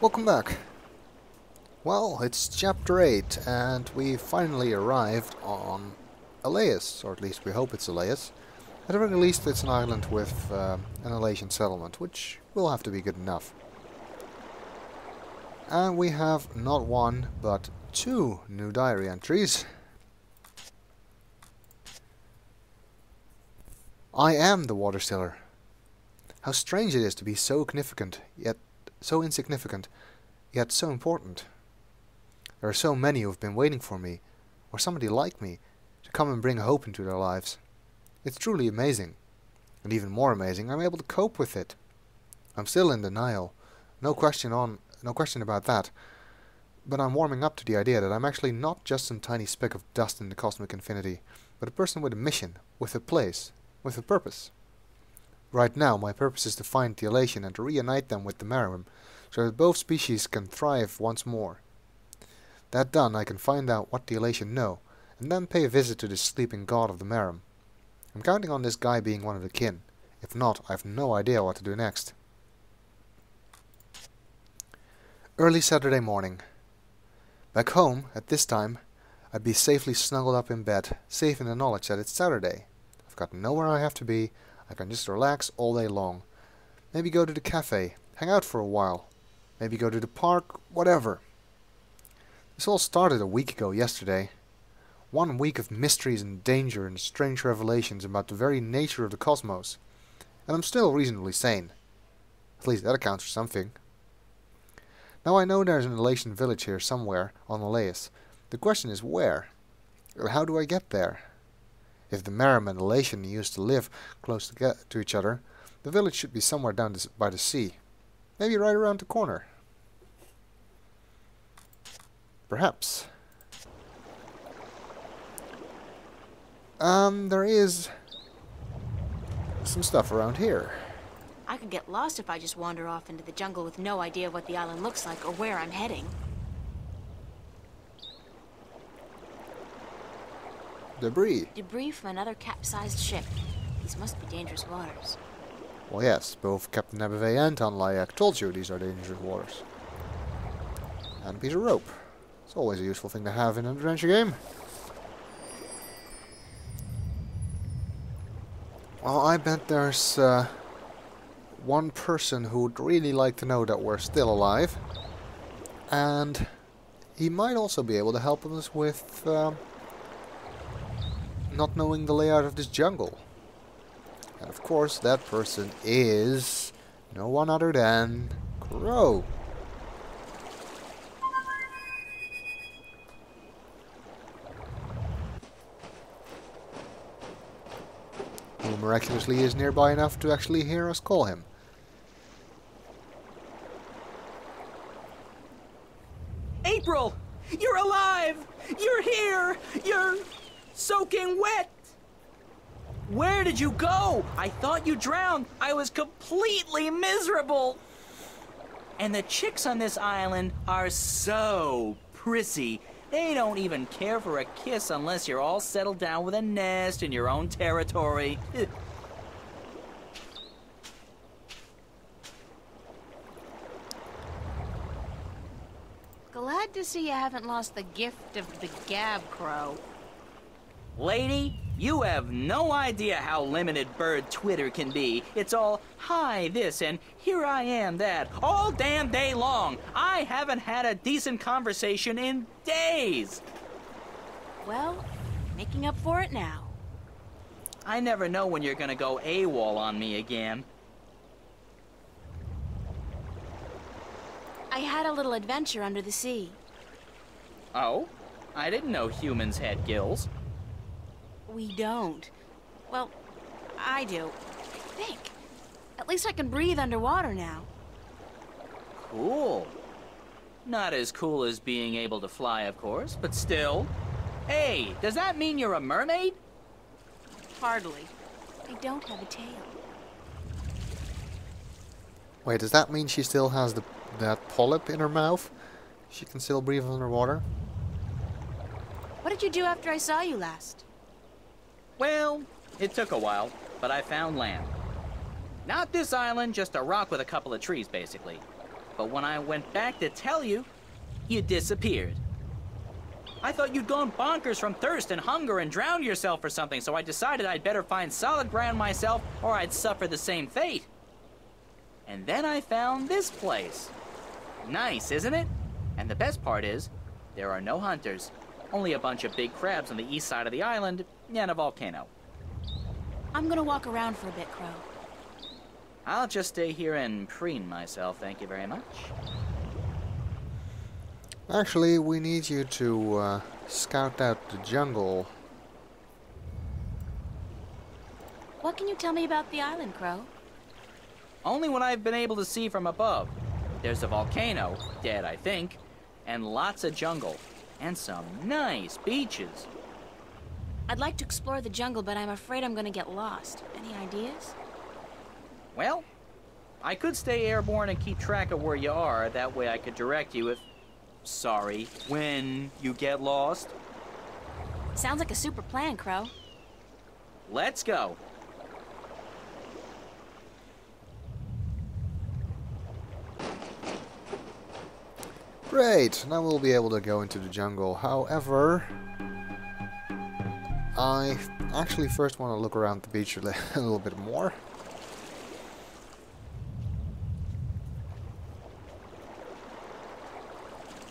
Welcome back. Well, it's chapter 8, and we finally arrived on Alais, or at least we hope it's Alais. At the very least it's an island with an Alatien settlement, which will have to be good enough. And we have not one, but two new diary entries. I am the water stealer. How strange it is to be so insignificant, yet so important. There are so many who have been waiting for me, or somebody like me, to come and bring hope into their lives. It's truly amazing. And even more amazing, I'm able to cope with it. I'm still in denial. No question about that. But I'm warming up to the idea that I'm actually not just some tiny speck of dust in the cosmic infinity, but a person with a mission, with a place, with a purpose. Right now, my purpose is to find the Alatien and to reunite them with the Maerum, so that both species can thrive once more. That done, I can find out what the Alatien know, and then pay a visit to the sleeping god of the Maerum. I'm counting on this guy being one of the kin. If not, I have no idea what to do next. Early Saturday morning. Back home, at this time, I'd be safely snuggled up in bed, safe in the knowledge that it's Saturday. I've got nowhere I have to be. I can just relax all day long. Maybe go to the cafe, hang out for a while. Maybe go to the park, whatever. This all started a week ago yesterday. 1 week of mysteries and danger and strange revelations about the very nature of the cosmos. And I'm still reasonably sane. At least that accounts for something. Now I know there's an Alatien village here somewhere on Alais. The question is where? Or how do I get there? If the Maerum and Alatien used to live close to each other, the village should be somewhere down by the sea. Maybe right around the corner. Perhaps. There is some stuff around here. I could get lost if I just wander off into the jungle with no idea what the island looks like or where I'm heading. Debris. Debris from another capsized ship. These must be dangerous waters. Well, yes, both Captain Abivet and Tanlayak told you these are dangerous waters. And a piece of rope. It's always a useful thing to have in an adventure game. Well, I bet there's one person who would really like to know that we're still alive. And he might also be able to help us with not knowing the layout of this jungle. And of course, that person is no one other than Crow. Who miraculously is nearby enough to actually hear us call him. April! You're alive! You're here! You're soaking wet! Where did you go? I thought you drowned. I was completely miserable. And the chicks on this island are so prissy. They don't even care for a kiss unless you're all settled down with a nest in your own territory. Glad to see you haven't lost the gift of the gab, Crow. Lady, you have no idea how limited bird Twitter can be. It's all, hi this and here I am that, all damn day long. I haven't had a decent conversation in days. Well, making up for it now. I never know when you're gonna go AWOL on me again. I had a little adventure under the sea. Oh? I didn't know humans had gills. We don't. Well, I do. I think. At least I can breathe underwater now. Cool. Not as cool as being able to fly, of course, but still. Hey, does that mean you're a mermaid? Hardly. I don't have a tail. Wait, does that mean she still has that polyp in her mouth? She can still breathe underwater? What did you do after I saw you last? Well, it took a while, but I found land. Not this island, just a rock with a couple of trees, basically. But when I went back to tell you, you disappeared. I thought you'd gone bonkers from thirst and hunger and drowned yourself or something, so I decided I'd better find solid ground myself or I'd suffer the same fate. And then I found this place. Nice, isn't it? And the best part is, there are no hunters. Only a bunch of big crabs on the east side of the island and a volcano. I'm gonna walk around for a bit, Crow. I'll just stay here and preen myself, thank you very much. Actually, we need you to scout out the jungle. What can you tell me about the island, Crow? Only what I've been able to see from above. There's a volcano, dead I think, and lots of jungle, and some nice beaches. I'd like to explore the jungle, but I'm afraid I'm gonna get lost. Any ideas? Well, I could stay airborne and keep track of where you are. That way I could direct you if... Sorry, when you get lost. Sounds like a super plan, Crow. Let's go. Great, now we'll be able to go into the jungle. However, I actually first want to look around the beach a little bit more.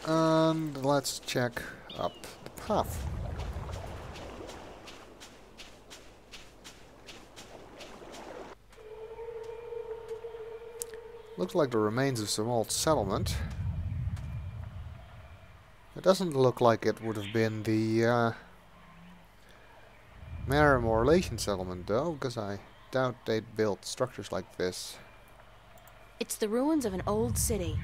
And let's check up the path. Looks like the remains of some old settlement. It doesn't look like it would have been the Maerum or Alatien settlement though, because I doubt they'd built structures like this. It's the ruins of an old city.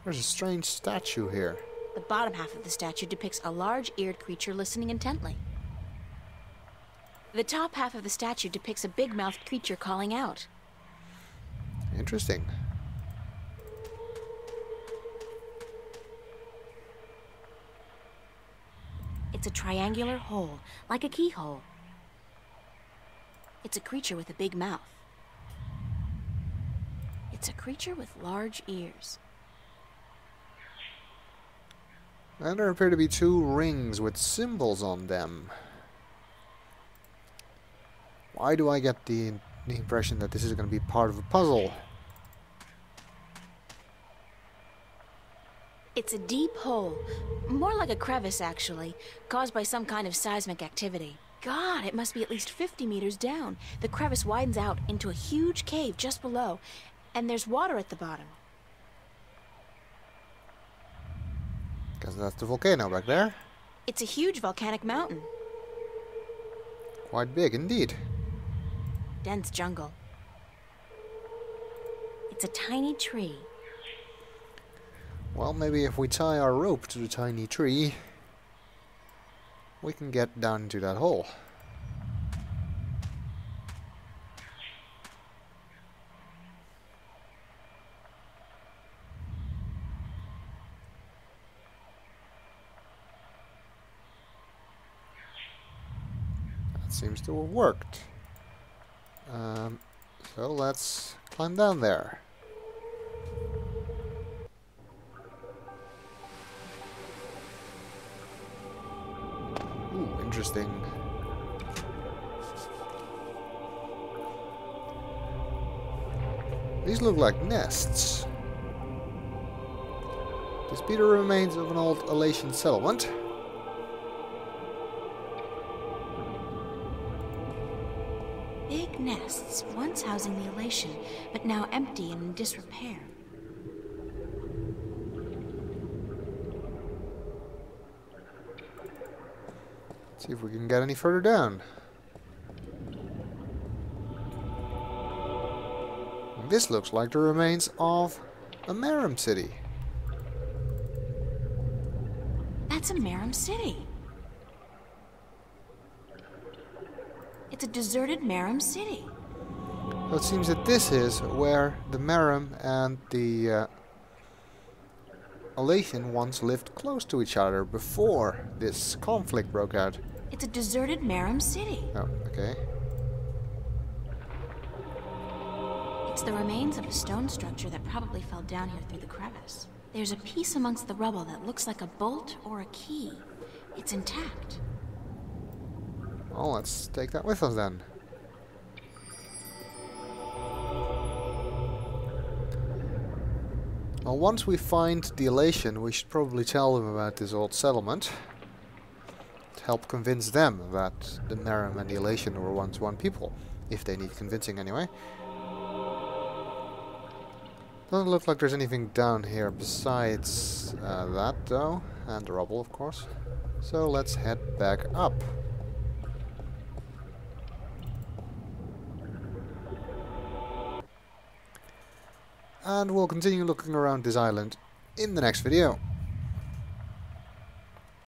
There's a strange statue here. The bottom half of the statue depicts a large-eared creature listening intently. The top half of the statue depicts a big-mouthed creature calling out. Interesting. It's a triangular hole, like a keyhole. It's a creature with a big mouth. It's a creature with large ears. And there appear to be two rings with symbols on them. Why do I get the impression that this is going to be part of a puzzle? It's a deep hole, more like a crevice actually, caused by some kind of seismic activity. God, it must be at least 50 meters down. The crevice widens out into a huge cave just below, and there's water at the bottom. Because that's the volcano back there. It's a huge volcanic mountain. Quite big indeed. Dense jungle. It's a tiny tree. Well, maybe if we tie our rope to the tiny tree, we can get down into that hole. That seems to have worked. So let's climb down there. Ooh, interesting. These look like nests. These be the remains of an old Alatien settlement. Big nests, once housing the Alatien, but now empty and in disrepair. See if we can get any further down. This looks like the remains of a Maerum city. That's a Maerum city. It's a deserted Maerum city. So it seems that this is where the Maerum and the Alatien once lived close to each other before this conflict broke out. It's a deserted Maerum city. Oh, okay. It's the remains of a stone structure that probably fell down here through the crevice. There's a piece amongst the rubble that looks like a bolt or a key. It's intact. Well, let's take that with us then. Well, once we find the Alatien, we should probably tell them about this old settlement. To help convince them that the Maerum and the Alatien were once one people. If they need convincing anyway. Doesn't look like there's anything down here besides that though. And the rubble, of course. So let's head back up. And we'll continue looking around this island in the next video.